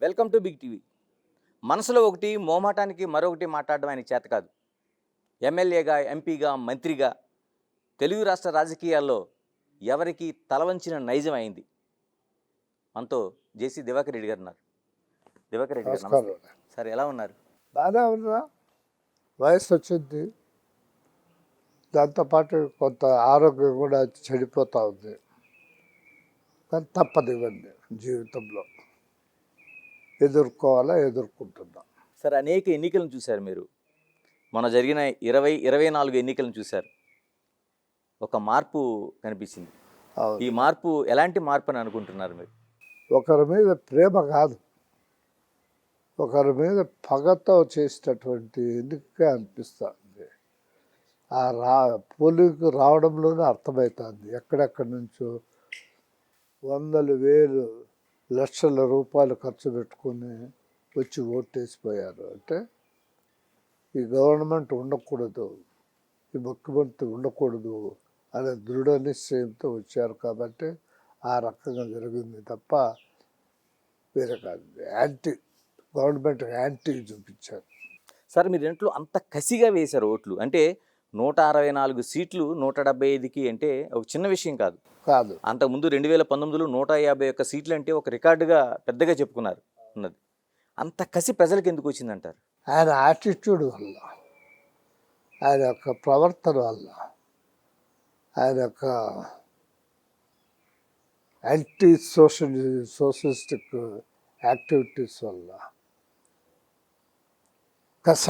Welcome to big TV. మనసులో ఒకటి, మోమాటానికి మరొకటి మాట్లాడడం ఆయనకి చేత కాదు. ఎమ్మెల్యేగా, ఎంపీగా, మంత్రిగా తెలుగు రాష్ట్ర రాజకీయాల్లో ఎవరికి తలవంచిన నైజం అయింది. మనతో జేసీ దివాకర్ రెడ్డి గారు ఉన్నారు. దివాకర్ రెడ్డి గారు నమస్తే. సార్ ఎలా ఉన్నారు? బాగానే ఉన్నా. వయసు వచ్చింది, దాంతోపాటు కొంత ఆరోగ్యం కూడా చెడిపోతూ ఉంది. కానీ తప్పదు, ఇవన్నీ జీవితంలో ఎదుర్కొంటున్నాం. సార్ అనేక ఎన్నికలను చూశారు మీరు. మొన్న జరిగిన 24 ఎన్నికలను చూశారు. ఒక మార్పు కనిపించింది. ఈ మార్పు ఎలాంటి మార్పు అని అనుకుంటున్నారు మీరు? ఒకరి మీద ప్రేమ కాదు, ఒకరి మీద పగతో చేసినటువంటి ఎన్నిక అనిపిస్తుంది. పోలింగ్ రావడంలోనే అర్థమవుతుంది. ఎక్కడెక్కడి నుంచో వందలు వేలు లక్షల రూపాయలు ఖర్చు పెట్టుకుని వచ్చి ఓటేసిపోయారు. అంటే ఈ గవర్నమెంట్ ఉండకూడదు, ఈ ముఖ్యమంత్రి ఉండకూడదు అనే దృఢ నిశ్చయంతో వచ్చారు. కాబట్టి ఆ రకంగా జరిగింది తప్ప వేరే కాదు. గవర్నమెంట్ యాంటీ చూపించారు. సార్ మీరు ఇంట్లో అంత కసిగా వేశారు ఓట్లు. అంటే 164 సీట్లు 175కి అంటే ఒక చిన్న విషయం కాదు. అంతకుముందు 2019లో 151 సీట్లు అంటే ఒక రికార్డుగా పెద్దగా చెప్పుకున్నారు ఉన్నది. అంత కసి ప్రజలకు ఎందుకు వచ్చిందంటారు? ఆయన యాటిట్యూడ్ వల్ల, ఆయన యొక్క ప్రవర్తన వల్ల, ఆయన యొక్క యాంటీ సోషలిస్టిక్ యాక్టివిటీస్ వల్ల కస.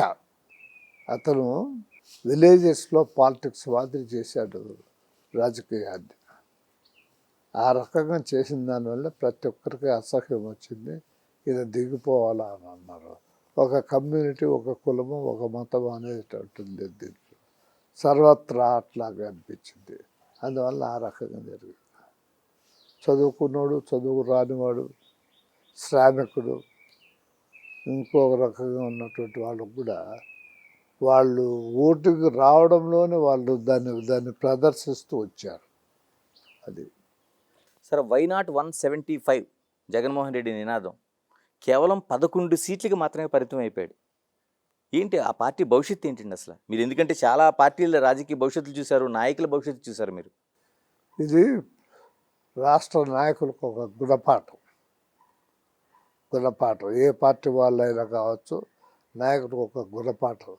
అతను విలేజెస్లో పాలిటిక్స్ మాదిరి చేశాడు రాజకీయాన్ని. ఆ రకంగా చేసిన దానివల్ల ప్రతి ఒక్కరికి అసహ్యం వచ్చింది. ఇది దిగిపోవాలా అని అన్నారు. ఒక కమ్యూనిటీ, ఒక కులము, ఒక మతం అనేటటువంటి దీంట్లో సర్వత్రా అట్లాగే అనిపించింది. అందువల్ల ఆ రకంగా జరిగింది. చదువుకున్నాడు, చదువు రానివాడు, శ్రామికుడు, ఇంకొక రకంగా ఉన్నటువంటి వాళ్ళకు కూడా వాళ్ళు ఓటుకు రావడంలోనే వాళ్ళు దాన్ని ప్రదర్శిస్తూ వచ్చారు. అది సరే, వై నాట్ 175 జగన్మోహన్ రెడ్డి నినాదం కేవలం 11 సీట్లకి మాత్రమే పరిమితం అయిపోయాడు. ఏంటి ఆ పార్టీ భవిష్యత్తు ఏంటండి అసలు? మీరు ఎందుకంటే చాలా పార్టీల రాజకీయ భవిష్యత్తులు చూశారు, నాయకుల భవిష్యత్తు చూశారు మీరు. ఇది రాష్ట్ర నాయకులకు ఒక గుణపాఠం. ఏ పార్టీ వాళ్ళైనా కావచ్చు, నాయకులకు ఒక గుణపాఠం.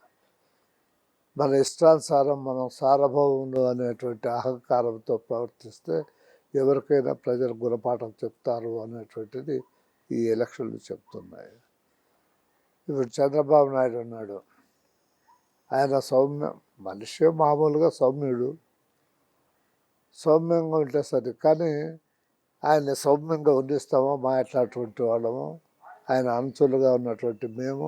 మన ఇష్టానుసారం మనం సార్వభౌములు అనేటువంటి అహంకారంతో ప్రవర్తిస్తే ఎవరికైనా ప్రజలు గుణపాఠం చెప్తారు అనేటువంటిది ఈ ఎలక్షన్లు చెప్తున్నాయి. ఇప్పుడు చంద్రబాబు నాయుడు ఉన్నాడు, ఆయన మనిషి మామూలుగా సౌమ్యంగా ఉంటే సరే. కానీ ఆయన సౌమ్యంగా ఉండిస్తామో మాట్లాడేటువంటి వాళ్ళము, ఆయన అంచులుగా ఉన్నటువంటి మేము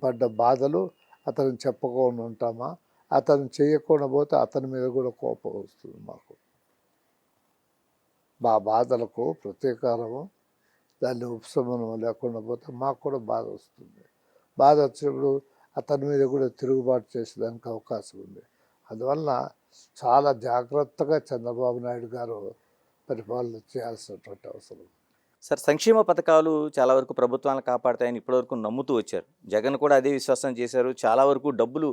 పడ్డ బాధలు అతను చెప్పకుండా ఉంటామా? అతను చేయకుండా పోతే అతని మీద కూడా కోపం వస్తుంది మాకు. మా బాధలకు ప్రతీకారము, దాన్ని ఉపశమనం లేకుండా పోతే మాకు కూడా బాధ వస్తుంది. బాధ వచ్చినప్పుడు అతని మీద కూడా తిరుగుబాటు చేసేదానికి అవకాశం ఉంది. అందువల్ల చాలా జాగ్రత్తగా చంద్రబాబు నాయుడు గారు పరిపాలన చేయాల్సినటువంటి అవసరం. సార్, సంక్షేమ పథకాలు చాలా వరకు ప్రభుత్వాలను కాపాడుతాయని ఇప్పటివరకు నమ్ముతూ వచ్చారు. జగన్ కూడా అదే విశ్వాసం చేశారు. చాలా వరకు డబ్బులు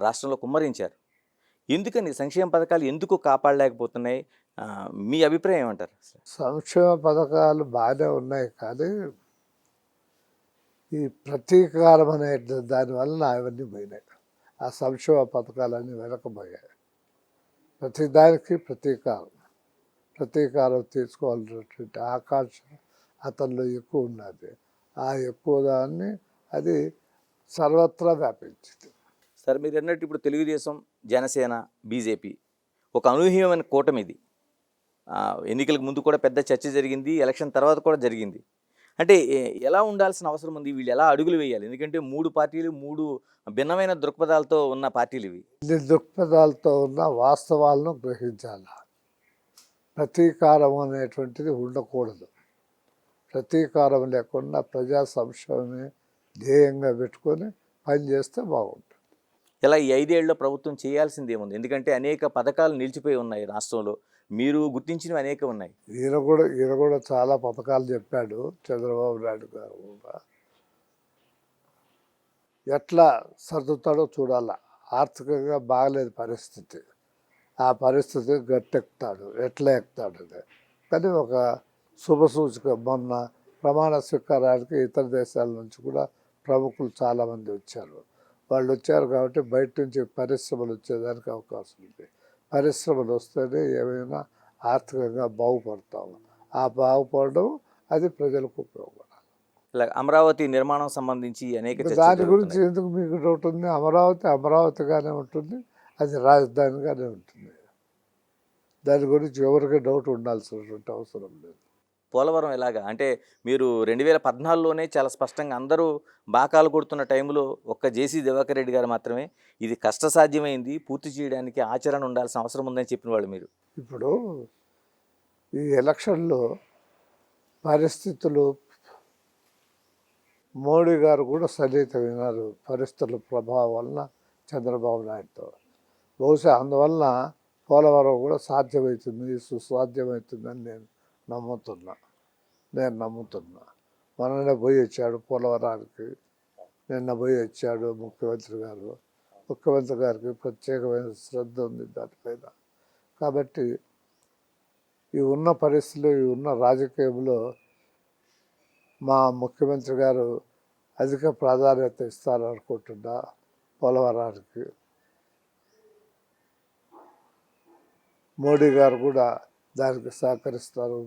రాష్ట్రంలో కుమ్మరించారు. ఎందుకని సంక్షేమ పథకాలు ఎందుకు కాపాడలేకపోతున్నాయి? మీ అభిప్రాయం ఏమంటారు? సంక్షేమ పథకాలు బాగానే ఉన్నాయి, కానీ ఈ ప్రతీకారం అనే దానివల్ల అవన్నీ పోయినాయి. ఆ సంక్షేమ పథకాలన్నీ వెనకబోయాయి. ప్రతిదానికి ప్రతీకారం తీసుకోవాల్సినటువంటి ఆకాంక్ష అతనిలో ఎక్కువ ఉన్నది. ఆ ఎక్కువ దాన్ని అది సర్వత్రా వ్యాపించింది. సార్ మీరు అన్నట్టు ఇప్పుడు తెలుగుదేశం, జనసేన, బీజేపీ ఒక అనూహ్యమైన కూటమి ఇది. ఎన్నికలకు ముందు కూడా పెద్ద చర్చ జరిగింది, ఎలక్షన్ తర్వాత కూడా జరిగింది. అంటే ఎలా ఉండాల్సిన అవసరం ఉంది? వీళ్ళు ఎలా అడుగులు వేయాలి? ఎందుకంటే 3 పార్టీలు 3 భిన్నమైన దృక్పథాలతో ఉన్న పార్టీలు ఇవి. దృక్పథాలతో ఉన్న వాస్తవాలను గ్రహించాలి. ప్రతీకారం అనేటువంటిది ఉండకూడదు. ప్రతీకారం లేకుండా ప్రజా సంక్షేమమే ధ్యేయంగా పెట్టుకొని పనిచేస్తే బాగుంటుంది. ఇలా ఈ 5 ఏళ్లలో ప్రభుత్వం చేయాల్సింది ఏముంది? ఎందుకంటే అనేక పథకాలు నిలిచిపోయి ఉన్నాయి రాష్ట్రంలో. మీరు గుర్తించినవి అనేకం ఉన్నాయి. ఈయన కూడా చాలా పథకాలు చెప్పాడు చంద్రబాబు నాయుడు గారు కూడా. ఎట్లా సర్దుతాడో చూడాల. ఆర్థికంగా బాగలేదు పరిస్థితి. ఆ పరిస్థితి గట్టెక్కుతాడు, ఎట్లా ఎక్కుతాడు అని. కానీ ఒక శుభసూచక మొన్న ప్రమాణ స్వీకారానికి ఇతర దేశాల నుంచి కూడా ప్రముఖులు చాలామంది వచ్చారు. వాళ్ళు వచ్చారు కాబట్టి బయట నుంచి పరిశ్రమలు వచ్చేదానికి అవకాశం ఉంది. పరిశ్రమలు వస్తేనే ఏమైనా ఆర్థికంగా బాగుపడతాము. ఆ బాగుపడడం అది ప్రజలకు ఉపయోగపడాలి. ఇలా అమరావతి నిర్మాణం సంబంధించి అనేక చర్చలు దాని గురించి జరుగుతున్నాయి. ఎందుకు మీకు డౌట్ ఉంది? అమరావతిగానే ఉంటుంది, అది రాజధానిగానే ఉంటుంది. దాని గురించి ఎవరికి డౌట్ ఉండాల్సినటువంటి అవసరం లేదు. పోలవరం ఎలాగా? అంటే మీరు 2014లోనే చాలా స్పష్టంగా అందరూ బాకాలు కొడుతున్న టైంలో ఒక్క జేసీ దివాకర్ రెడ్డి గారు మాత్రమే ఇది కష్టసాధ్యమైంది, పూర్తి చేయడానికి ఆచరణ ఉండాల్సిన అవసరం ఉందని చెప్పిన వాళ్ళు మీరు. ఇప్పుడు ఈ ఎలక్షన్లో పరిస్థితులు మోడీ గారు కూడా సన్నిహితమైనారు పరిస్థితుల ప్రభావం వలన చంద్రబాబు నాయుడుతో. బహుశా అందువలన పోలవరం కూడా సాధ్యమవుతుంది, సుసాధ్యమవుతుందని నేను నమ్ముతున్నా. మననే పోయి వచ్చాడు పోలవరానికి, నిన్న పోయి వచ్చాడు ముఖ్యమంత్రి గారు. ముఖ్యమంత్రి గారికి ప్రత్యేకమైన శ్రద్ధ ఉంది దానిపైన. కాబట్టి ఈ ఉన్న పరిస్థితులు, ఈ ఉన్న రాజకీయంలో మా ముఖ్యమంత్రి గారు అధిక ప్రాధాన్యత ఇస్తారనుకుంటున్నా పోలవరానికి. మోడీ గారు కూడా దానికి సహకరిస్తారు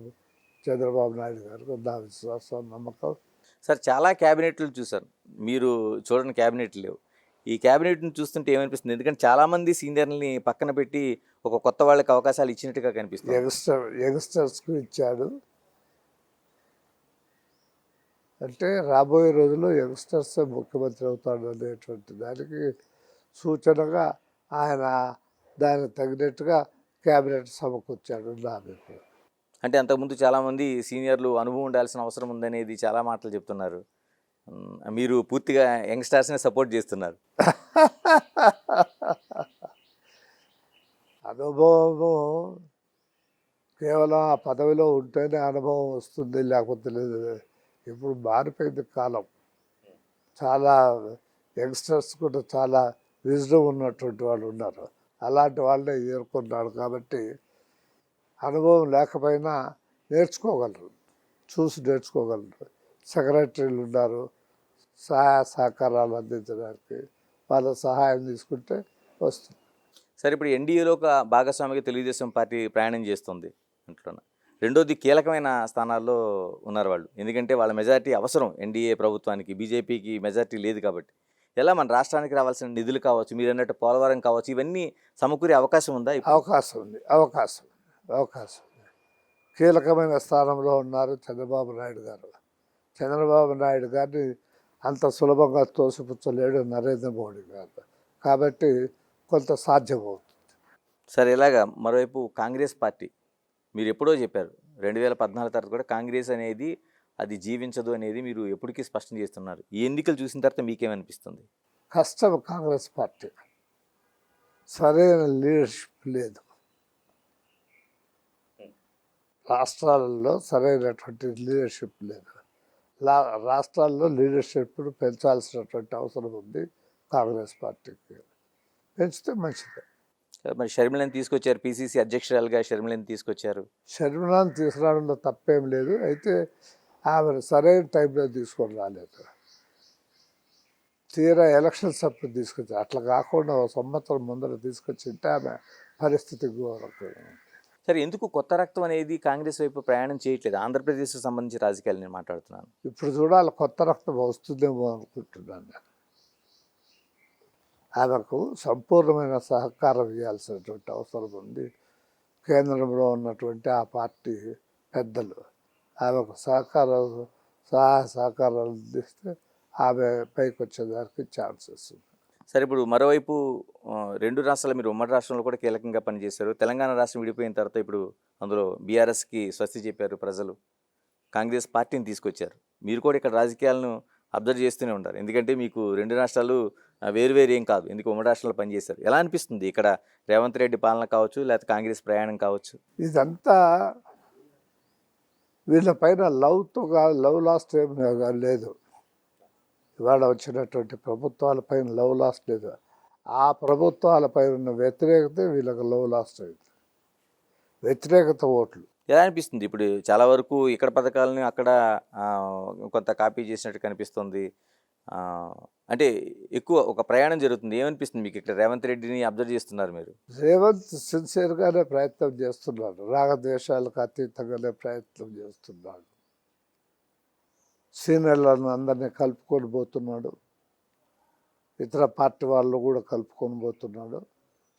చంద్రబాబు నాయుడు గారు. నా విశ్వాసం, నమ్మకం. సార్ చాలా క్యాబినెట్లు చూశారు, మీరు చూడని క్యాబినెట్లు లేవు. ఈ క్యాబినెట్ని చూస్తుంటే ఏమనిపిస్తుంది? ఎందుకంటే చాలామంది సీనియర్ని పక్కన పెట్టి ఒక కొత్త వాళ్ళకి అవకాశాలు ఇచ్చినట్టుగా కనిపిస్తుంది. యంగ్స్టర్స్కు ఇచ్చాడు. అంటే రాబోయే రోజుల్లో యంగ్స్టర్స్ ముఖ్యమంత్రి అవుతాడు అనేటువంటి దానికి సూచనగా ఆయన దానికి తగినట్టుగా క్యాబినెట్ సమకూర్చాడు నా అభిప్రాయం. అంటే అంతకుముందు చాలామంది సీనియర్లు అనుభవం ఉండాల్సిన అవసరం ఉందనేది చాలా మాటలు చెప్తున్నారు. మీరు పూర్తిగా యంగ్స్టర్స్ని సపోర్ట్ చేస్తున్నారు. అనుభవము కేవలం ఆ పదవిలో ఉంటేనే అనుభవం వస్తుంది, లేకపోతే లేదు. ఇప్పుడు మారిపోయింది కాలం. చాలా యంగ్స్టర్స్ కూడా చాలా విజ్డమ్ ఉన్నటువంటి వాళ్ళు ఉన్నారు. అలాంటి వాళ్ళే ఎదుర్కొన్నాడు. కాబట్టి అనుభవం లేకపోయినా నేర్చుకోగలరు, చూసి నేర్చుకోగలరు. సెక్రటరీలు ఉన్నారు సహాయ సహకారాలు అందించడానికి, వాళ్ళ సహాయం తీసుకుంటే వస్తుంది. సరే, ఇప్పుడు ఎన్డీఏలో ఒక భాగస్వామిగా తెలుగుదేశం పార్టీ ప్రయాణం చేస్తుంది అంటున్నా. రెండోది కీలకమైన స్థానాల్లో ఉన్నారు వాళ్ళు. ఎందుకంటే వాళ్ళ మెజారిటీ అవసరం ఎన్డీఏ ప్రభుత్వానికి. బీజేపీకి మెజారిటీ లేదు కాబట్టి. ఎలా మన రాష్ట్రానికి రావాల్సిన నిధులు కావచ్చు, మీరు అన్నట్టు పోలవరం కావచ్చు, ఇవన్నీ సమకూరే అవకాశం ఉందా? అవకాశం ఉంది. కీలకమైన స్థానంలో ఉన్నారు చంద్రబాబు నాయుడు గారు. చంద్రబాబు నాయుడు గారిని అంత సులభంగా తోసిపుచ్చలేడు నరేంద్ర మోడీ గారు. కాబట్టి కొంత సాధ్యమవుతుంది. సరే, ఇలాగా మరోవైపు కాంగ్రెస్ పార్టీ, మీరు ఎప్పుడో చెప్పారు 2014 తర్వాత కూడా కాంగ్రెస్ అనేది అది జీవించదు అనేది మీరు ఎప్పటికీ స్పష్టం చేస్తున్నారు. ఈ ఎన్నికలు చూసిన తర్వాత మీకేమనిపిస్తుంది? కష్టం. కాంగ్రెస్ పార్టీ సరైన లీడర్షిప్ లేదు. రాష్ట్రాలలో సరైనటువంటి లీడర్షిప్ లేదు. రాష్ట్రాల్లో లీడర్షిప్ పెంచాల్సినటువంటి అవసరం ఉంది కాంగ్రెస్ పార్టీకి. పెంచితే మంచిదే. మరి షర్మిలని తీసుకొచ్చారు, పిసిసి అధ్యక్షురాలుగా షర్మిలని తీసుకొచ్చారు. షర్మిలాని తీసుకురావడంలో తప్పేం లేదు. అయితే ఆమెను సరైన టైంలో తీసుకొని రాలేదు. తీరా ఎలక్షన్స్ అప్పుడు తీసుకొచ్చారు. అట్లా కాకుండా ఒక సంవత్సరం ముందర తీసుకొచ్చింటే ఆమె పరిస్థితి ఘోరంగా. సరే, ఎందుకు కొత్త రక్తం అనేది కాంగ్రెస్ వైపు ప్రయాణం చేయట్లేదు? ఆంధ్రప్రదేశ్కి సంబంధించి రాజకీయాలు నేను మాట్లాడుతున్నాను. ఇప్పుడు చూడాలి, కొత్త రక్తం వస్తుందేమో అనుకుంటున్నాను నేను. ఆమెకు సంపూర్ణమైన సహకారం ఇవ్వాల్సినటువంటి అవసరం ఉంది. కేంద్రంలో ఉన్నటువంటి ఆ పార్టీ పెద్దలు ఆమెకు సహాయ సహకారాలు అందిస్తే ఆమె పైకి వచ్చేదానికి ఛాన్సెస్ ఉంది. సరే, ఇప్పుడు మరోవైపు రెండు రాష్ట్రాలు, మీరు ఉమ్మడి రాష్ట్రంలో కూడా కీలకంగా పనిచేశారు. తెలంగాణ రాష్ట్రం విడిపోయిన తర్వాత ఇప్పుడు అందులో బీఆర్ఎస్కి స్వస్తి చెప్పారు ప్రజలు, కాంగ్రెస్ పార్టీని తీసుకొచ్చారు. మీరు కూడా ఇక్కడ రాజకీయాలను అబ్జర్వ్ చేస్తూనే ఉంటారు. ఎందుకంటే మీకు రెండు రాష్ట్రాలు వేరు వేరు ఏం కాదు, ఎందుకు ఉమ్మడి రాష్ట్రంలో పనిచేశారు. ఎలా అనిపిస్తుంది ఇక్కడ రేవంత్ రెడ్డి పాలన కావచ్చు, లేకపోతే కాంగ్రెస్ ప్రయాణం కావచ్చు? ఇదంతా వీళ్ళ పైన లవ్తో కాదు, లవ్ లాస్ట్ ఏం లేదు. ఇవాళ వచ్చినటువంటి ప్రభుత్వాల పైన లవ్ లాస్ట్ లేదు. ఆ ప్రభుత్వాల పైన ఉన్న వ్యతిరేకత వీళ్ళకి లవ్ లాస్ట్ అయింది. వ్యతిరేకత ఓట్లు. ఎలా అనిపిస్తుంది ఇప్పుడు చాలా వరకు ఇక్కడ పథకాలని అక్కడ ఆ, కొంత కాపీ చేసినట్టు కనిపిస్తుంది. ఆ, అంటే ఎక్కువ ఒక ప్రయాణం జరుగుతుంది. ఏమనిపిస్తుంది మీకు ఇక్కడ రేవంత్ రెడ్డిని అబ్జర్వ్ చేస్తున్నారు మీరు? రేవంత్ సిన్సియర్గానే ప్రయత్నం చేస్తున్నాడు, రాగద్వేషాలకు అతీతంగానే ప్రయత్నం చేస్తున్నాడు. సీనియర్లను అందరినీ కలుపుకొని పోతున్నాడు, ఇతర పార్టీ వాళ్ళు కూడా కలుపుకొని పోతున్నాడు,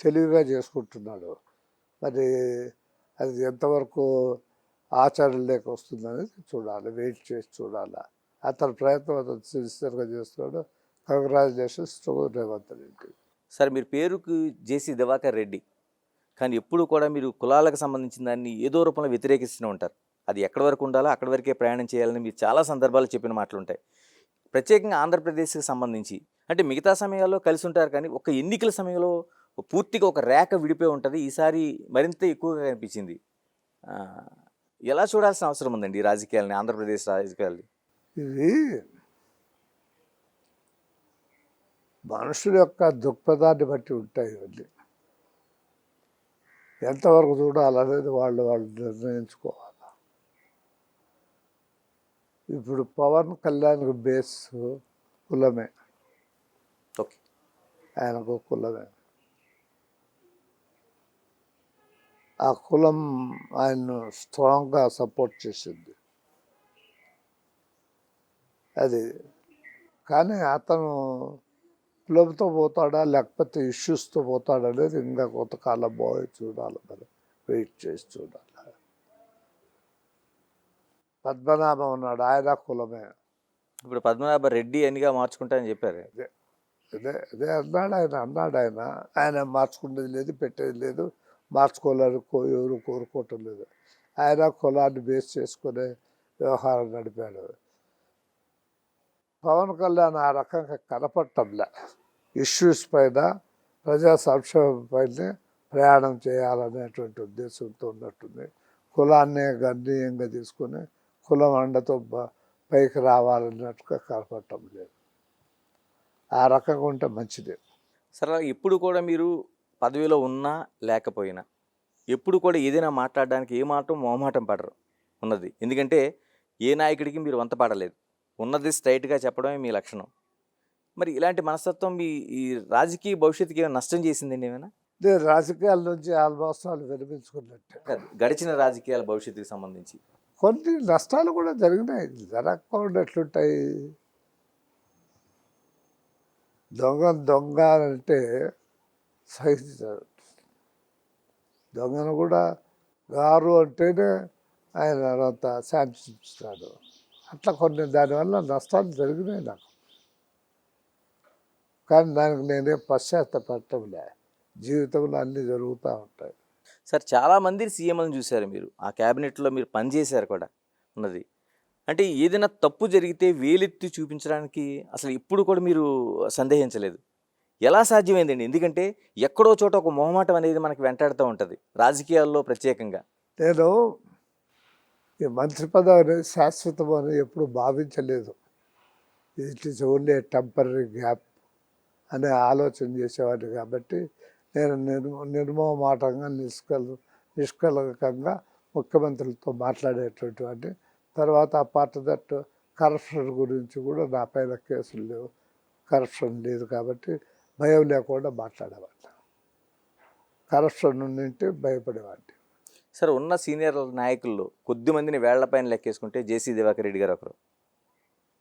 తెలివిగా చేసుకుంటున్నాడు. మరి అది ఎంతవరకు ఆచరణలోకి వస్తుందనేది చూడాలి, వెయిట్ చేసి చూడాలి. అతని ప్రయత్నం అతను సిన్సియర్గా చేస్తున్నాడు. Congratulations to Revanth Reddy. Sir, మీరు పేరుకు జేసీ దివాకర్ రెడ్డి, కానీ ఎప్పుడు కూడా మీరు కులాలకు సంబంధించిన దాన్ని ఏదో రూపంలో వ్యతిరేకిస్తూనే ఉంటారు. అది ఎక్కడి వరకు ఉండాలో అక్కడి వరకే ప్రయాణం చేయాలని మీరు చాలా సందర్భాలు చెప్పిన మాటలు ఉంటాయి. ప్రత్యేకంగా ఆంధ్రప్రదేశ్కి సంబంధించి అంటే మిగతా సమయాల్లో కలిసి ఉంటారు, కానీ ఒక ఎన్నికల సమయంలో పూర్తిగా ఒక రేఖ విడిపోయి ఉంటుంది. ఈసారి మరింత ఎక్కువగా కనిపించింది. ఆ, ఎలా చూడాల్సిన అవసరం ఉందండి ఈ రాజకీయాలని, ఆంధ్రప్రదేశ్ రాజకీయాలని? ఇది మనుషుల యొక్క దృక్పథాన్ని బట్టి ఉంటాయి. ఇవన్నీ ఎంతవరకు చూడాలనేది వాళ్ళు నిర్ణయించుకోవాలి. ఇప్పుడు పవన్ కళ్యాణ్కి బేస్ కులమే, ఓకే, ఆయనకు కులమే. ఆ కులం ఆయన్ను స్ట్రాంగ్గా సపోర్ట్ చేసింది. అది కానీ అతను కులంతో పోతాడా లేకపోతే ఇష్యూస్తో పోతాడా అనేది ఇంకా కొంతకాలం పోయి చూడాలి, మరి వెయిట్ చేసి చూడాలి. పద్మనాభం ఉన్నాడు, ఆయన కులమే. ఇప్పుడు పద్మనాభ రెడ్డి అనిగా మార్చుకుంటారని చెప్పారు. అదే అన్నాడు ఆయన మార్చుకునేది లేదు, పెట్టేది లేదు, మార్చుకోలేరు, ఎవరు కోరుకోవటం లేదు. ఆయన కులాన్ని బేస్ చేసుకునే వ్యవహారం నడిపాడు. పవన్ కళ్యాణ్ ఆ రకంగా కనపడటంలే. ఇష్యూస్ పైన, ప్రజా సంక్షేమం పైన ప్రయాణం చేయాలనేటువంటి ఉద్దేశంతో ఉన్నట్టుంది. కులాన్ని గణనీయంగా తీసుకుని కులం అండతో పైకి రావాలన్నట్టుగా కనపడటం లేదు. ఆ రకంగా ఉంటే మంచిది. సరే, ఇప్పుడు కూడా మీరు పదవిలో ఉన్నా లేకపోయినా ఎప్పుడు కూడా ఏదైనా మాట్లాడడానికి ఏమాత్రం మొహమాటం పడరు ఉన్నది. ఎందుకంటే ఏ నాయకుడికి మీరు వంత పాడలేదు, ఉన్నది స్ట్రైట్గా చెప్పడమే మీ లక్షణం. మరి ఇలాంటి మనస్తత్వం మీ ఈ రాజకీయ భవిష్యత్తుకి ఏమైనా నష్టం చేసిందండి? ఏమైనా నేను రాజకీయాల నుంచి ఆల్మోస్ట్ వాళ్ళు విరమించుకున్నట్టే. గడిచిన రాజకీయాల భవిష్యత్తుకి సంబంధించి కొన్ని నష్టాలు కూడా జరిగినాయి, జరగకుండా ఎట్లుంటాయి? దొంగ అంటే సహించాడు. దొంగను కూడా గారు అంటేనే ఆయన అంత శాంతిస్తాడు. అట్లా కొన్ని దానివల్ల నష్టాలు జరిగినాయి నాకు, కానీ దానికి నేనే పశ్చాత్తపడటంలే. జీవితంలో అన్నీ జరుగుతూ ఉంటాయి. సార్, చాలామంది సీఎంలను చూశారు మీరు, ఆ క్యాబినెట్లో మీరు పనిచేశారు కూడా ఉన్నది. అంటే ఏదైనా తప్పు జరిగితే వేలెత్తి చూపించడానికి అసలు ఇప్పుడు కూడా మీరు సందేహించలేదు. ఎలా సాధ్యమైందండి? ఎందుకంటే ఎక్కడో చోట ఒక మొహమాటం అనేది మనకు వెంటాడుతూ ఉంటుంది రాజకీయాల్లో ప్రత్యేకంగా. నేను ఈ మంత్రి పదవి అనేది శాశ్వతం అని ఎప్పుడు భావించలేదు. It is only a temporary gap అనే ఆలోచన చేసేవాడిని. కాబట్టి నేను నిర్మోహమాటంగా నిష్కలకంగా ముఖ్యమంత్రులతో మాట్లాడేటువంటి వాడిని. తర్వాత అపార్ట్ దట్ కరప్షన్ గురించి కూడా నా పైన కేసులు లేవు, కరప్షన్ లేదు, కాబట్టి భయం లేకుండా మాట్లాడేవాడిని. కరప్షన్ ఉంటే భయపడేవాడిని. సార్, ఉన్న సీనియర్ నాయకుల్లో కొద్ది మందిని వేళ్లపైన లెక్కేసుకుంటే జేసీ దివాకర్ రెడ్డి గారు ఒకరు.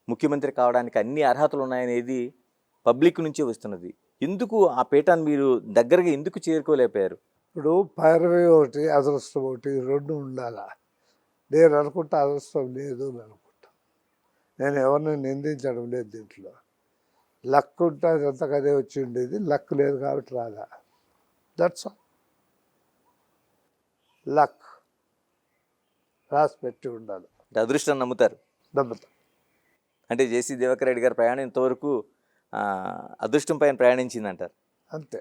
ముఖ్యమంత్రి కావడానికి అన్ని అర్హతలు ఉన్నాయనేది పబ్లిక్ నుంచే వస్తున్నది. ఎందుకు ఆ పీఠాన్ని మీరు దగ్గరగా ఎందుకు చేరుకోలేకపోయారు? ఇప్పుడు పైరవి ఒకటి, అదృష్టం ఒకటి, రెండు ఉండాలా. నేను అనుకుంటా అదృష్టం లేదు అని అనుకుంటా. నేను ఎవరిని నిందించడం లేదు దీంట్లో. లక్ ఉంటే అదంతా అదే వచ్చి ఉండేది, లక్ లేదు కాబట్టి రాదా. That's all. లక్ రాసి పెట్టి ఉండాలి. అదృష్టం నమ్ముతారు. నమ్ముతా. అంటే జేసీ దివాకర్ రెడ్డి గారి ప్రయాణం ఇంతవరకు అదృష్టం పైన ప్రయాణించిందంటారు. అంతే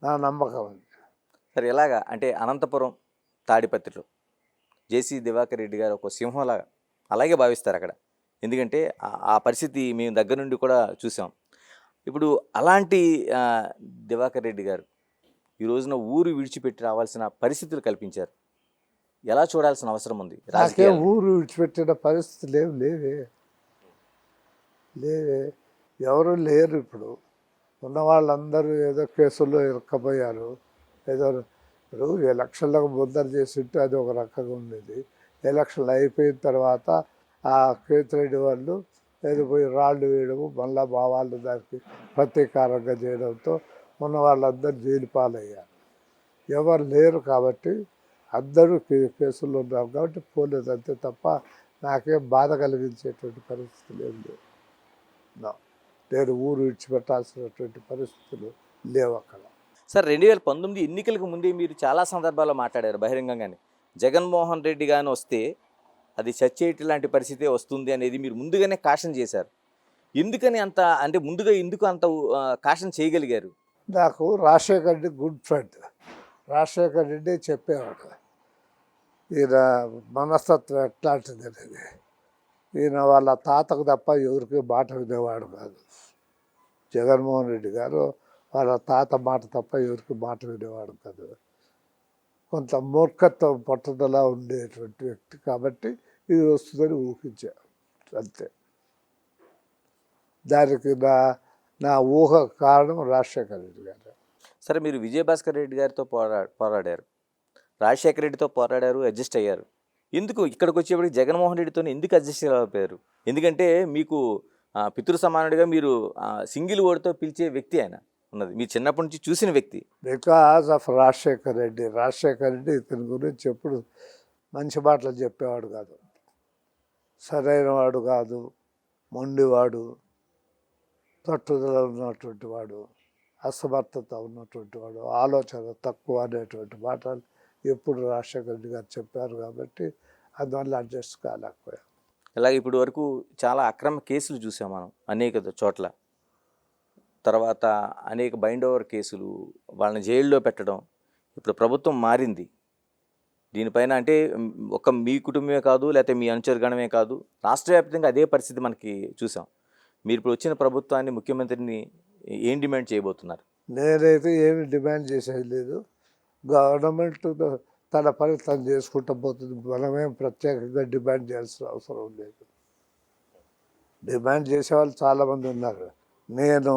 నా నమ్మకం అది. సరే ఎలాగా అంటే అనంతపురం తాడిపత్రిలో జేసీ దివాకర్ రెడ్డి గారు ఒక సింహంలాగా అలాగే భావిస్తారు అక్కడ. ఎందుకంటే ఆ పరిస్థితి మేము దగ్గర నుండి కూడా చూసాం. ఇప్పుడు అలాంటి ఆ, దివాకర్ రెడ్డి గారు ఈ రోజున ఊరు విడిచిపెట్టి రావాల్సిన పరిస్థితులు కల్పించారు. ఎలా చూడాల్సిన అవసరం ఉంది నాకేం రాజకీయాలు? ఊరు విడిచిపెట్టిన పరిస్థితి లేవే లేవే ఎవరు లేరు ఇప్పుడు. ఉన్న వాళ్ళందరూ ఏదో కేసుల్లో ఇరక్కపోయారు. ఏదో ఇప్పుడు ఎలక్షన్లకు ముద్దరు చేసి ఉంటే అది ఒక రకంగా ఉండేది. ఎలక్షన్లు అయిపోయిన తర్వాత ఆ కేతిరెడ్డి వాళ్ళు ఏదో పోయి రాళ్ళు వేయడము, మళ్ళా మా వాళ్ళు దానికి ప్రతీకారంగా చేయడంతో ఉన్న వాళ్ళందరూ జైలు పాలయ్యారు. ఎవరు లేరు కాబట్టి అందరూ కేసుల్లో ఉన్నారు కాబట్టి పోలేదు అంతే తప్ప నాకేం బాధ కలిగించేటువంటి పరిస్థితులు ఏం లేవు. నేను ఊరు విడిచిపెట్టాల్సినటువంటి పరిస్థితులు లేవు అక్కడ. సార్ 2019 ఎన్నికలకు ముందే మీరు చాలా సందర్భాల్లో మాట్లాడారు బహిరంగంగానే. జగన్మోహన్ రెడ్డి గాని వస్తే అది చచ్చేటి లాంటి పరిస్థితే వస్తుంది అనేది మీరు ముందుగానే కాషన్ చేశారు. ఎందుకని అంత అంటే ముందుగా ఎందుకు అంత కాషన్ చేయగలిగారు? నాకు రాజశేఖర్ రెడ్డి గుడ్ ఫ్రెండ్. రాజశేఖర్ రెడ్డి చెప్పేవాడు ఈయన మనస్తత్వం ఎట్లాంటిది అనేది. ఈయన వాళ్ళ తాతకు తప్ప ఎవరికి మాట వినేవాడు కాదు. జగన్మోహన్ రెడ్డి గారు వాళ్ళ తాత మాట తప్ప ఎవరికి మాట వినేవాడు కాదు. కొంత మూర్ఖత్వం పట్టుదల ఉండేటువంటి వ్యక్తి కాబట్టి ఇది వస్తుందని ఊహించా అంతే. దానికి నా ఊహ కారణం రాజశేఖర రెడ్డి గారు. సరే మీరు విజయభాస్కర్ రెడ్డి గారితో పోరాడారు, రాజశేఖర రెడ్డితో పోరాడారు, అడ్జస్ట్ అయ్యారు. ఎందుకు ఇక్కడికి వచ్చేప్పటికి జగన్మోహన్ రెడ్డితో ఎందుకు అడ్జస్ట్ అయిపోయారు? ఎందుకంటే మీకు పితృ సమానుడిగా మీరు సింగిల్ ఓడితో పిలిచే వ్యక్తి ఆయన ఉన్నది, మీ చిన్నప్పటి నుంచి చూసిన వ్యక్తి. Because of Rajasekhar Reddy. రాజశేఖర్ రెడ్డి ఇతని గురించి ఎప్పుడు మంచి మాటలు చెప్పేవాడు కాదు, సరైన వాడు కాదు, మొండివాడు, పట్టుదల ఉన్నటువంటి వాడు, అసమర్థత ఉన్నటువంటి వాడు, ఆలోచన తక్కువ అనేటువంటి మాటలు ఎప్పుడు రాజశేఖర రెడ్డి గారు చెప్పారు కాబట్టి అందువల్ల అడ్జస్ట్ కాలేకపోయాం. అలాగే ఇప్పుడు వరకు చాలా అక్రమ కేసులు చూసాం మనం అనేక చోట్ల. తర్వాత అనేక బైండ్ ఓవర్ కేసులు, వాళ్ళని జైల్లో పెట్టడం. ఇప్పుడు ప్రభుత్వం మారింది. దీనిపైన అంటే ఒక మీ కుటుంబమే కాదు, లేకపోతే మీ అనుచరగణమే కాదు, రాష్ట్ర వ్యాప్తంగా అదే పరిస్థితి మనకి చూసాం. మీరు ఇప్పుడు వచ్చిన ప్రభుత్వాన్ని, ముఖ్యమంత్రిని ఏం డిమాండ్ చేయబోతున్నారు? నేనైతే ఏమి డిమాండ్ చేసేది లేదు. గవర్నమెంట్ తన పని తను చేసుకుంటూ పోతుంది. మనమేం ప్రత్యేకంగా డిమాండ్ చేయాల్సిన అవసరం లేదు. డిమాండ్ చేసేవాళ్ళు చాలామంది ఉన్నారు. నేను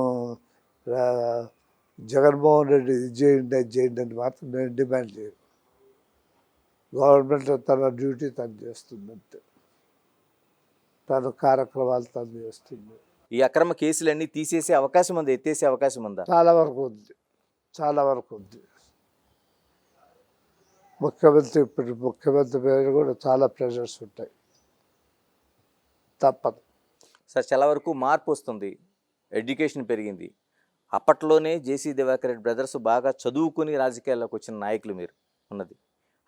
జగన్మోహన్ రెడ్డి ఇది చేయండి అని మాత్రం నేను డిమాండ్ చేయను. గవర్నమెంట్ తన డ్యూటీ తను చేస్తుంది అంతే, తన కార్యక్రమాలు తను చేస్తుంది. ఈ అక్రమ కేసులన్నీ తీసేసే అవకాశం ఉందా, ఎత్తేసే అవకాశం ఉందా? చాలా వరకు ఉంది, చాలా వరకు ఉంది. ముఖ్యమంత్రి పేరు కూడా చాలా ప్రెషర్స్ ఉంటాయి, తప్పదు. సార్ చాలా వరకు మార్పు వస్తుంది, ఎడ్యుకేషన్ పెరిగింది. అప్పట్లోనే జేసీ దివాకర్ రెడ్డి బ్రదర్స్ బాగా చదువుకుని రాజకీయాల్లోకి వచ్చిన నాయకులు మీరు ఉన్నది.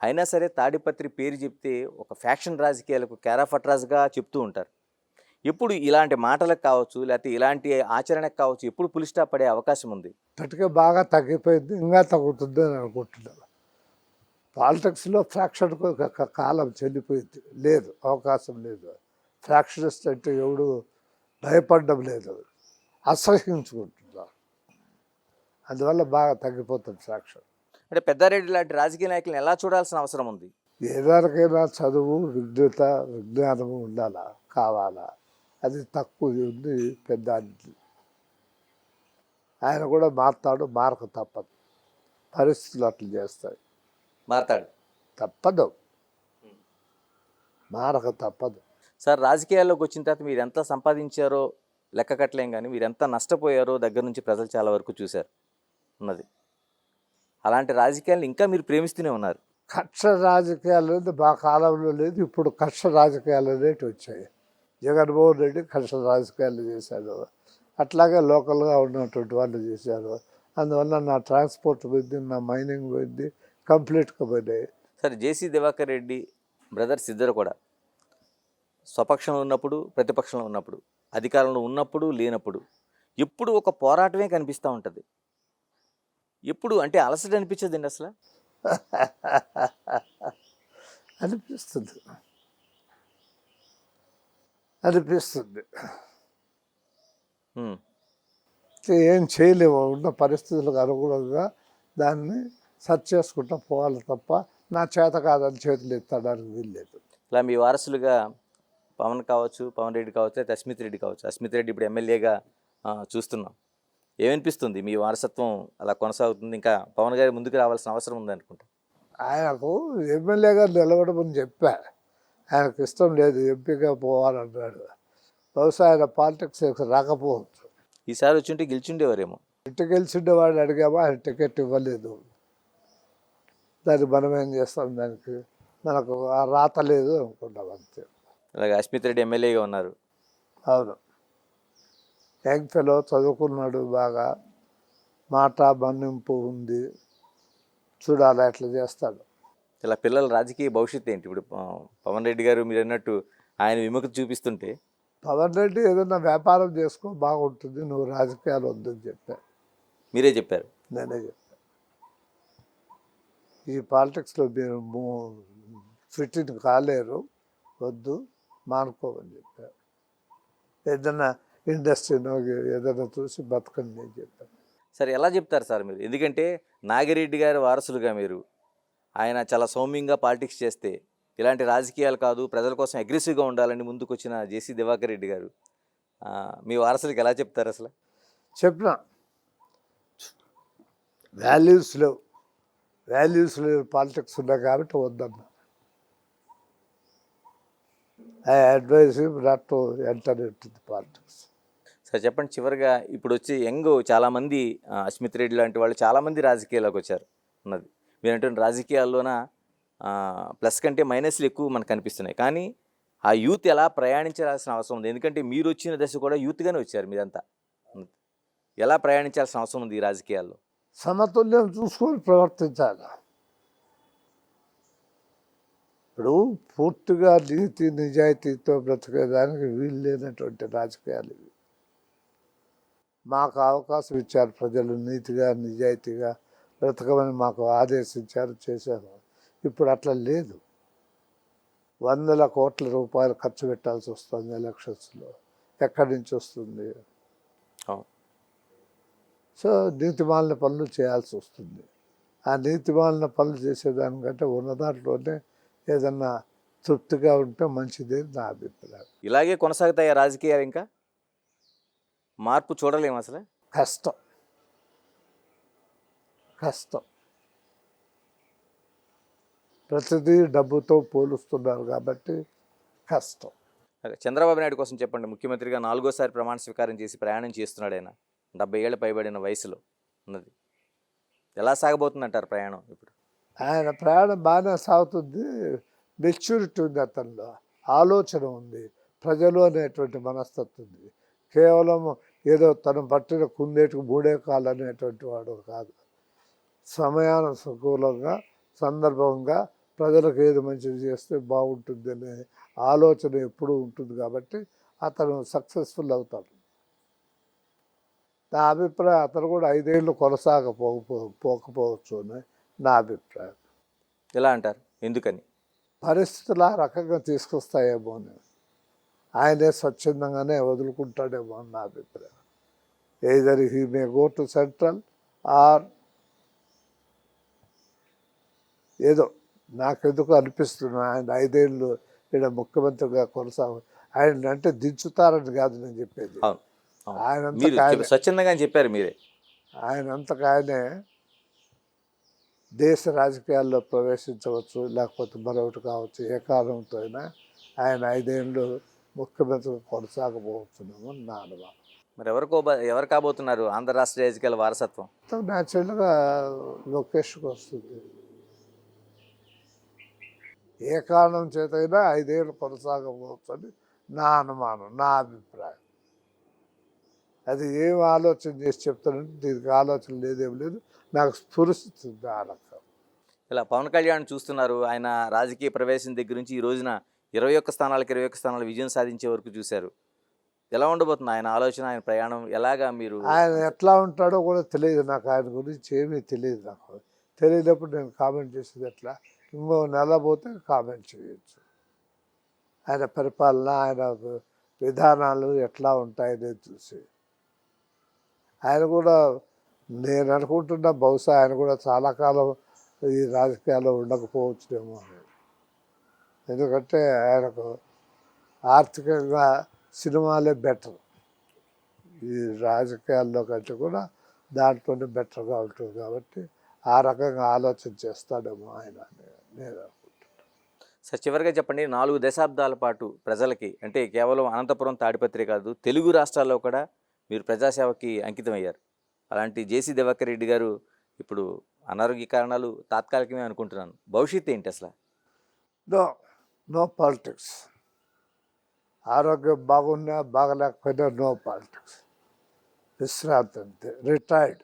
అయినా సరే తాడిపత్రి పేరు చెప్తే ఒక ఫ్యాక్షన్ రాజకీయాలకు కేరాఫట్రాజ్గా చెప్తూ ఉంటారు. ఎప్పుడు ఇలాంటి మాటలకు కావచ్చు, లేకపోతే ఇలాంటి ఆచరణకు కావచ్చు, ఎప్పుడు పులి స్టాప్ పడే అవకాశం ఉంది? ఇప్పటికే బాగా తగ్గిపోయింది, ఇంకా తగ్గుతుంది అని అనుకుంటున్నాను. పాలిటిక్స్లో ఫ్రాక్షన్కు ఒక కాలం చెల్లిపోయింది, లేదు, అవకాశం లేదు. ఫ్రాక్షనిస్ట్ అంటే ఎవడు భయపడడం లేదు, అసహించుకుంటున్నారు. అందువల్ల బాగా తగ్గిపోతుంది ఫ్రాక్షన్. అంటే పెద్దారెడ్డి లాంటి రాజకీయ నాయకులను ఎలా చూడాల్సిన అవసరం ఉంది? ఏదానికైనా చదువు, విజ్ఞానము ఉండాలా, కావాలా. అది తక్కువ ఉంది పెద్దానికి. ఆయన కూడా మారుతాడు, మారక తప్పదు. పరిస్థితులు అట్లా చేస్తాయి, మారతాడు, తప్పదు, మారక తప్పదు. సార్ రాజకీయాల్లోకి వచ్చిన తర్వాత మీరు ఎంత సంపాదించారో లెక్క కట్టలేం, కానీ మీరు ఎంత నష్టపోయారో దగ్గర నుంచి ప్రజలు చాలా వరకు చూశారు ఉన్నది. అలాంటి రాజకీయాలను ఇంకా మీరు ప్రేమిస్తూనే ఉన్నారు. కక్ష రాజకీయాలు అనేది మా కాలంలో లేదు, ఇప్పుడు కక్ష రాజకీయాలు అనేవి వచ్చాయి. జగన్మోహన్ రెడ్డి కక్ష రాజకీయాలు చేశాడు, అట్లాగే లోకల్గా ఉన్నటువంటి వాళ్ళు చేశారు. అందువల్ల నా ట్రాన్స్పోర్ట్ పోయింది, నా మైనింగ్ పోయింది, కంప్లీట్గా పోయినాయి. సరే జేసీ దివాకర్ రెడ్డి బ్రదర్స్ ఇద్దరు కూడా స్వపక్షంలో ఉన్నప్పుడు, ప్రతిపక్షంలో ఉన్నప్పుడు అధికారంలో ఉన్నప్పుడు లేనప్పుడు ఎప్పుడు ఒక పోరాటమే కనిపిస్తూ ఉంటుంది. ఎప్పుడు అంటే అలసట అనిపించదండి అసలు? అనిపిస్తుంది అనిపిస్తుంది ఉమ్. ఏం చేయలేము, ఉన్న పరిస్థితులకు అనుగుణంగా దాన్ని సర్చ్ చేసుకుంటూ పోవాలి తప్ప నా చేత కాదని చేతులు ఎత్తడానికి వీల్లేదు. ఇలా మీ వారసులుగా పవన్ కావచ్చు, పవన్ రెడ్డి కావచ్చు, అయితే అస్మిత్ రెడ్డి కావచ్చు. అస్మిత్ రెడ్డి ఇప్పుడు ఎమ్మెల్యేగా చూస్తున్నాం. ఏమనిపిస్తుంది? మీ వారసత్వం అలా కొనసాగుతుంది, ఇంకా పవన్ గారి ముందుకు రావాల్సిన అవసరం ఉందనుకుంటా. ఆయనకు ఎమ్మెల్యేగా నిలబడమని చెప్పా, ఆయనకు ఇష్టం లేదు, ఎంపీగా పోవాలన్నాడు. బహుశా ఆయన పాలిటిక్స్ రాకపోవచ్చు. ఈసారి వచ్చుంటే గెలిచిండేవారేమో. ఇంటికి గెలిచిండేవాడిని అడిగామా, ఆయన టికెట్ ఇవ్వలేదు. దానికి మనం ఏం చేస్తాం, దానికి మనకు ఆ రాత లేదు అనుకుంటాం అంతే. అలాగే అస్మిత్ రెడ్డి ఎమ్మెల్యేగా ఉన్నారు. అవును, యంగ్ ఫెలో, చదువుకున్నాడు బాగా, మాట మన్నింపు ఉంది, చూడాలి ఎట్లా చేస్తాడు. ఇలా పిల్లల రాజకీయ భవిష్యత్తు ఏంటి? ఇప్పుడు పవన్ రెడ్డి గారు మీరు అన్నట్టు ఆయన విముఖత చూపిస్తుంటే, పవన్ రెడ్డి ఏదైనా వ్యాపారం చేసుకో బాగుంటుంది, నువ్వు రాజకీయాలు వద్దని చెప్పా. మీరే చెప్పారు. నేనే చెప్పా, ఈ పాలిటిక్స్లో మీరు ఫిట్ ఇన్ కాలేరు, వద్దు, మానుకోమని చెప్పారు. ఏదైనా ఇండస్ట్రీనో ఏదైనా చూసి బతకండి అని చెప్పారు. సరే, ఎలా చెప్తారు సార్ మీరు? ఎందుకంటే నాగిరెడ్డి గారి వారసులుగా మీరు, ఆయన చాలా సౌమ్యంగా పాలిటిక్స్ చేస్తే, ఇలాంటి రాజకీయాలు కాదు, ప్రజల కోసం అగ్రెసివ్గా ఉండాలని ముందుకు వచ్చిన జేసీ దివాకర్ రెడ్డి గారు మీ వారసులకు ఎలా చెప్తారు అసలు? చెప్పిన వాల్యూస్ లేవు పాలిటిక్స్ ఉన్నాయి కాబట్టి వద్దన్నా. I advise not to enter into the politics. Sir చెప్పండి, చివరిగా ఇప్పుడు వచ్చి యంగ్ చాలామంది, అస్మిత్ రెడ్డి లాంటి వాళ్ళు చాలామంది రాజకీయాల్లోకి వచ్చారు ఉన్నది. మీరు అంటే రాజకీయాల్లోన ప్లస్ కంటే మైనస్లు ఎక్కువ మనకు కనిపిస్తున్నాయి. కానీ ఆ యూత్ ఎలా ప్రయాణించాల్సిన అవసరం ఉంది? ఎందుకంటే మీరు వచ్చిన దశ కూడా యూత్గానే వచ్చారు మీరంతా. ఎలా ప్రయాణించాల్సిన అవసరం ఉంది ఈ రాజకీయాల్లో? సమతుల్యం చూసుకొని ప్రవర్తించాలి. ఇప్పుడు పూర్తిగా నీతి నిజాయితీతో బ్రతికేదానికి వీలు లేనటువంటి రాజకీయాలు ఇవి. మాకు అవకాశం ఇచ్చారు ప్రజలు, నీతిగా నిజాయితీగా బ్రతకమని మాకు ఆదేశించారు, చేశారు. ఇప్పుడు అట్లా లేదు. 100 కోట్ల రూపాయలు ఖర్చు పెట్టాల్సి వస్తుంది ఎలక్షన్స్లో. ఎక్కడి నుంచి వస్తుంది? సో నీతిమాలిన పనులు చేయాల్సి వస్తుంది. ఆ నీతిమాలిన పనులు చేసేదానికంటే ఉన్న దాంట్లోనే ఏదన్నా తృప్తిగా ఉంటే మంచిది నా అభిప్రాయం. ఇలాగే కొనసాగుతాయి రాజకీయాలు? ఇంకా మార్పు చూడలేము అసలు? కష్టం. ప్రతిదీ డబ్బుతో పోలుస్తున్నారు కాబట్టి కష్టం. చంద్రబాబు నాయుడు కోసం చెప్పండి. ముఖ్యమంత్రిగా 4వ ప్రమాణ స్వీకారం చేసి ప్రయాణం చేస్తున్నాడు ఆయన, 70 ఏళ్ళు పైబడిన వయసులో ఉన్నది. ఎలా సాగబోతుంది అంటారు ప్రయాణం ఇప్పుడు? ఆయన ప్రయాణం బాగానే సాగుతుంది. మెచ్యూరిటీ ఉంది అతనిలో, ఆలోచన ఉంది, ప్రజలు అనేటువంటి మనస్తత్వం ఉంది. కేవలం ఏదో తను పట్టిన కుందేటికి 3 కాళ్ళు అనేటువంటి వాడు కాదు. సమయానుకూలంగా, సందర్భంగా ప్రజలకు ఏది మంచిది చేస్తే బాగుంటుంది అనే ఆలోచన ఎప్పుడూ ఉంటుంది కాబట్టి అతను సక్సెస్ఫుల్ అవుతాడు. నా అభిప్రాయం అతను కూడా 5 ఏళ్ళు పోకపోవచ్చు అని నా అభిప్రాయం. ఎలా అంటారు? ఎందుకని? పరిస్థితులు ఆ రకంగా తీసుకొస్తాయేమో అని. ఆయనే స్వచ్ఛందంగానే వదులుకుంటాడేమో అని నా అభిప్రాయం. Either he may go to central or ఏదో నాకెందుకు అనిపిస్తుంది ఆయన 5 ఏళ్ళు ఇక్కడ ముఖ్యమంత్రిగా ఆయన అంటే దించుతారని కాదు నేను చెప్పేది. ఆయన స్వచ్ఛందంగా చెప్పారు మీరే. ఆయనంతకు ఆయనే దేశ రాజకీయాల్లో ప్రవేశించవచ్చు, లేకపోతే మరొకటి కావచ్చు. ఏ కారణంతో అయినా ఆయన 5 ఏళ్ళు ముఖ్యమంత్రిగా కొనసాగబోతున్నాము నా అనుభవం. మరి ఎవరు కాబోతున్నారు ఆంధ్ర రాష్ట్ర రాజకీయాల వారసత్వం? న్యాచురల్గా లోకేష్కి వస్తుంది. ఏ కారణం చేతైనా 5 ఏళ్ళు కొనసాగవచ్చు అని నా అనుమానం, నా అభిప్రాయం. అది ఏం ఆలోచన చేసి చెప్తానంటే దీనికి ఆలోచన లేదేం లేదు, నాకు స్ఫురిస్తుంది ఆ రకం. ఇలా పవన్ కళ్యాణ్ చూస్తున్నారు. ఆయన రాజకీయ ప్రవేశం దగ్గర నుంచి ఈ రోజున 21 స్థానాలకు 21 స్థానాలు విజయం సాధించే వరకు చూశారు. ఎలా ఉండబోతుంది ఆయన ఆలోచన, ఆయన ప్రయాణం ఎలాగా మీరు ఆయన ఎట్లా ఉంటాడో కూడా తెలియదు నాకు, ఆయన గురించి ఏమీ తెలియదు నాకు. తెలియనప్పుడు నేను కామెంట్ చేసేది ఎట్లా, ఇంకో నెల పోతే కామెంట్ చేయొచ్చు. ఆయన పరిపాలన, ఆయన విధానాలు ఎట్లా ఉంటాయనే చూసి. ఆయన కూడా నేను అనుకుంటున్నా బహుశా ఆయన కూడా చాలా కాలం ఈ రాజకీయాల్లో ఉండకపోవచ్చునేమో అని. ఎందుకంటే ఆయనకు ఆర్థికంగా సినిమాలే బెటర్, ఈ రాజకీయాల్లో కంటే కూడా దాంట్లోనే బెటర్గా ఉంటుంది కాబట్టి ఆ రకంగా ఆలోచన చేస్తాడేమో ఆయన అని నేను అనుకుంటున్నాను. సార్ చివరిగా చెప్పండి, 4 దశాబ్దాల పాటు ప్రజలకి, అంటే కేవలం అనంతపురం తాడిపత్రి కాదు, తెలుగు రాష్ట్రాల్లో కూడా మీరు ప్రజాసేవకి అంకితం అయ్యారు. అలాంటి జేసీ దివాకర్ రెడ్డి గారు ఇప్పుడు అనారోగ్య కారణాలు తాత్కాలికమే అనుకుంటున్నాను, భవిష్యత్తు ఏంటి అసలు? No politics. ఆరోగ్యం బాగున్నా బాగలేకపోయినా నో పాలిటిక్స్, విశ్రాంతి అంతే, రిటైర్డ్.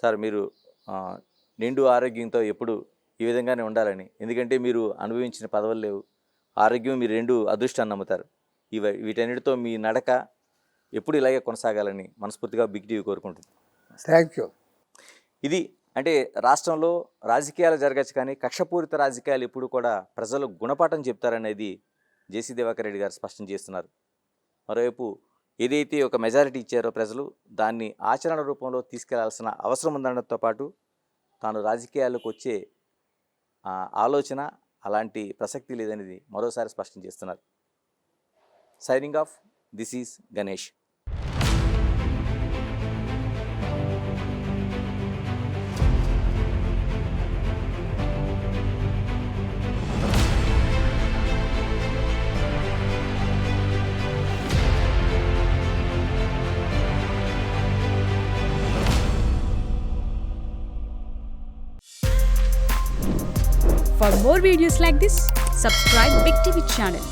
సార్ మీరు నిండు ఆరోగ్యంతో ఎప్పుడు ఈ విధంగానే ఉండాలని, ఎందుకంటే మీరు అనుభవించిన పదవులు లేవు, ఆరోగ్యం మీరు 2 అదృష్టాన్ని నమ్ముతారు. వీటన్నిటితో మీ నడక ఎప్పుడు ఇలాగే కొనసాగాలని మనస్ఫూర్తిగా బిగ్ టీవీ కోరుకుంటుంది. Thank you. ఇది అంటే రాష్ట్రంలో రాజకీయాలు జరగచ్చు, కానీ కక్షపూరిత రాజకీయాలు ఎప్పుడు కూడా ప్రజలు గుణపాఠం చెప్తారనేది జేసీ దివాకర్ రెడ్డి గారు స్పష్టం చేస్తున్నారు. మరోవైపు ఏదైతే ఒక మెజారిటీ ఇచ్చారో ప్రజలు, దాన్ని ఆచరణ రూపంలో తీసుకెళ్లాల్సిన అవసరం ఉందనడంతో పాటు తాను రాజకీయాల్లోకి వచ్చే ఆలోచన అలాంటి ప్రసక్తి లేదనేది మరోసారి స్పష్టం చేస్తున్నారు. Signing off, this is Ganesh. For more videos like this, subscribe Big TV channel.